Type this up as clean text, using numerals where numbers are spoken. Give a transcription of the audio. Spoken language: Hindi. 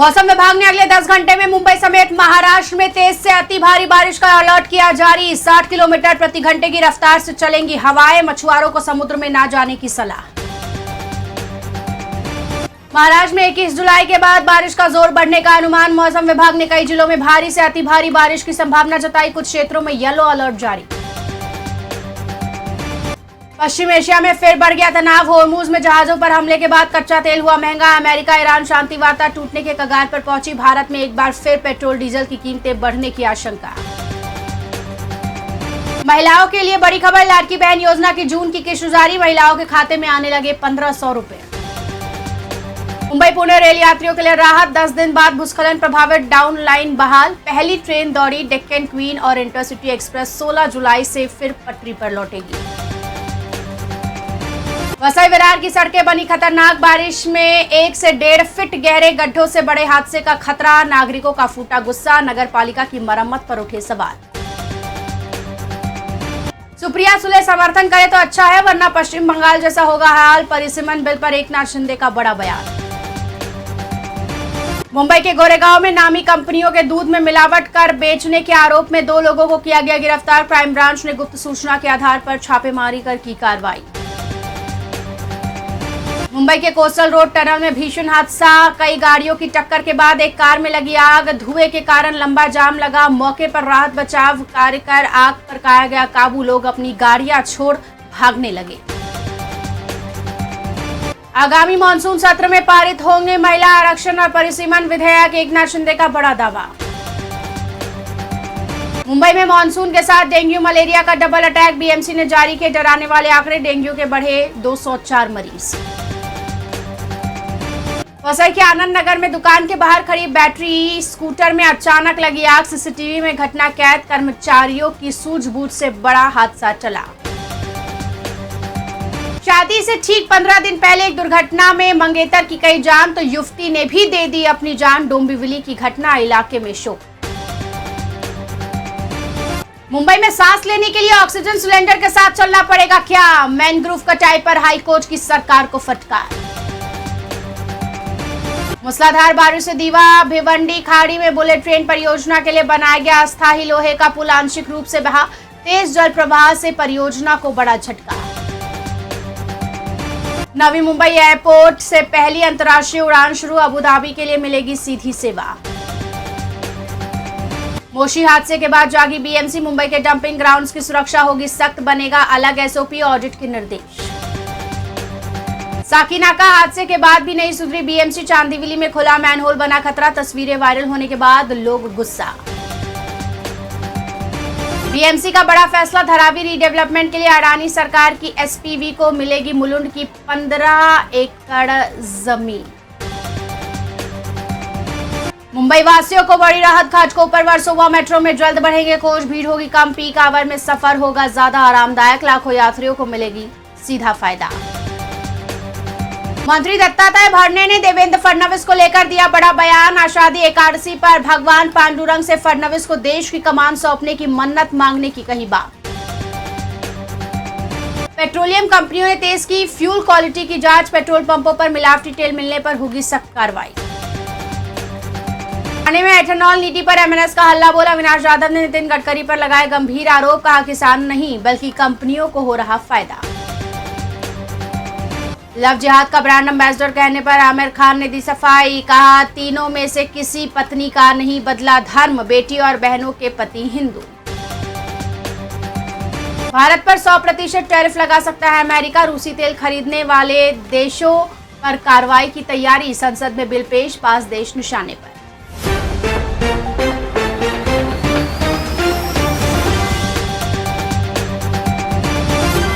मौसम विभाग ने अगले 10 घंटे में मुंबई समेत महाराष्ट्र में तेज से अति भारी बारिश का अलर्ट किया जारी। 60 किलोमीटर प्रति घंटे की रफ्तार से चलेंगी हवाएं, मछुआरों को समुद्र में ना जाने की सलाह। महाराष्ट्र में 21 जुलाई के बाद बारिश का जोर बढ़ने का अनुमान। मौसम विभाग ने कई जिलों में भारी से अति भारी बारिश की संभावना जताई। कुछ क्षेत्रों में येलो अलर्ट जारी। पश्चिम एशिया में फिर बढ़ गया तनाव। होर्मुज में जहाजों पर हमले के बाद कच्चा तेल हुआ महंगा। अमेरिका ईरान शांति वार्ता टूटने के कगार पर पहुंची। भारत में एक बार फिर पेट्रोल डीजल की कीमतें बढ़ने की आशंका। महिलाओं के लिए बड़ी खबर, लाडली बहन योजना की जून की किस्त जारी। महिलाओं के खाते में आने लगे 1500 रुपए। मुंबई पुणे रेल यात्रियों के लिए राहत। 10 दिन बाद भूस्खलन प्रभावित डाउन लाइन बहाल। पहली ट्रेन दौड़ी। डेक्कन क्वीन और इंटरसिटी एक्सप्रेस 16 जुलाई से फिर पटरी पर लौटेगी। वसई विरार की सड़कें बनी खतरनाक। बारिश में 1 से 1.5 फीट गहरे गड्ढों से बड़े हादसे का खतरा। नागरिकों का फूटा गुस्सा। नगर पालिका की मरम्मत पर उठे सवाल। सुप्रिया सुले समर्थन करे तो अच्छा है, वरना पश्चिम बंगाल जैसा होगा हाल। परिसीमन बिल पर एकनाथ शिंदे का बड़ा बयान। मुंबई के गोरेगांव में नामी कंपनियों के दूध में मिलावट कर बेचने के आरोप में 2 लोगों को किया गया गिरफ्तार। क्राइम ब्रांच ने गुप्त सूचना के आधार पर छापेमारी कर की कार्रवाई। मुंबई के कोस्टल रोड टनल में भीषण हादसा। कई गाड़ियों की टक्कर के बाद एक कार में लगी आग। धुएं के कारण लंबा जाम लगा। मौके पर राहत बचाव कार्य कर आग पर पाया गया काबू। लोग अपनी गाड़ियां छोड़ भागने लगे। आगामी मानसून सत्र में पारित होंगे महिला आरक्षण और परिसीमन विधेयक। एकनाथ शिंदे का बड़ा दावा। मुंबई में मानसून के साथ डेंगू मलेरिया का डबल अटैक। बीएमसी ने जारी किए डराने वाले आंकड़े। डेंगू के बढ़े 204 मरीज। वसई के आनंद नगर में दुकान के बाहर खड़ी बैटरी स्कूटर में अचानक लगी आग। सीसीटीवी में घटना कैद। कर्मचारियों की सूझबूझ से बड़ा हादसा टला। शादी से ठीक 15 दिन पहले एक दुर्घटना में मंगेतर की गई जान, तो युवती ने भी दे दी अपनी जान। डोंबिवली की घटना, इलाके में शोक। मुंबई में सांस लेने के लिए ऑक्सीजन सिलेंडर के साथ चलना पड़ेगा क्या? मैनग्रोव कटाई पर हाईकोर्ट की सरकार को फटकार। मूसलाधार बारिश से दीवा भिवंडी खाड़ी में बुलेट ट्रेन परियोजना के लिए बनाया गया अस्थायी लोहे का पुल आंशिक रूप से बहा। तेज जल प्रवाह से परियोजना को बड़ा झटका। नवी मुंबई एयरपोर्ट से पहली अंतर्राष्ट्रीय उड़ान शुरू। अबू धाबी के लिए मिलेगी सीधी सेवा। मोशी हादसे के बाद जागी बीएमसी। मुंबई के डंपिंग ग्राउंड्स की सुरक्षा होगी सख्त। बनेगा अलग एसओपी। ऑडिट के निर्देश। साकीनाका हादसे के बाद भी नहीं सुधरी बीएमसी। चांदीवली में खुला मैनहोल बना खतरा। तस्वीरें वायरल होने के बाद लोग गुस्सा। बीएमसी का बड़ा फैसला। धारावी रीडेवलपमेंट के लिए अडानी सरकार की एसपीवी को मिलेगी मुलुंड की 15 एकड़ जमीन। मुंबई वासियों को बड़ी राहत। खाजकोपर वर्सोवा मेट्रो में जल्द बढ़ेंगे कोच। भीड़ होगी कम। पीक आवर में सफर होगा ज्यादा आरामदायक। लाखों यात्रियों को मिलेगी सीधा फायदा। मंत्री दत्तात्रेय भरणे ने देवेंद्र फडणवीस को लेकर दिया बड़ा बयान। आषाढ़ी एकादशी पर भगवान पांडुरंग से फडणवीस को देश की कमान सौंपने की मन्नत मांगने की कही बात। पेट्रोलियम कंपनियों ने तेज की फ्यूल क्वालिटी की जांच। पेट्रोल पंपों पर मिलावटी तेल मिलने पर होगी सख्त कार्रवाई। ठाणे में एथेनॉल नीति पर एमएनएस का हल्ला बोला। अविनाश यादव ने नितिन गडकरी पर लगाए गंभीर आरोप। कहा किसान नहीं बल्कि कंपनियों को हो रहा फायदा। लव जिहाद का ब्रांड एम्बेसडर कहने पर आमिर खान ने दी सफाई। कहा तीनों में से किसी पत्नी का नहीं बदला धर्म। बेटी और बहनों के पति हिंदू। भारत पर 100% टैरिफ लगा सकता है अमेरिका। रूसी तेल खरीदने वाले देशों पर कार्रवाई की तैयारी। संसद में बिल पेश। 5 देश निशाने पर।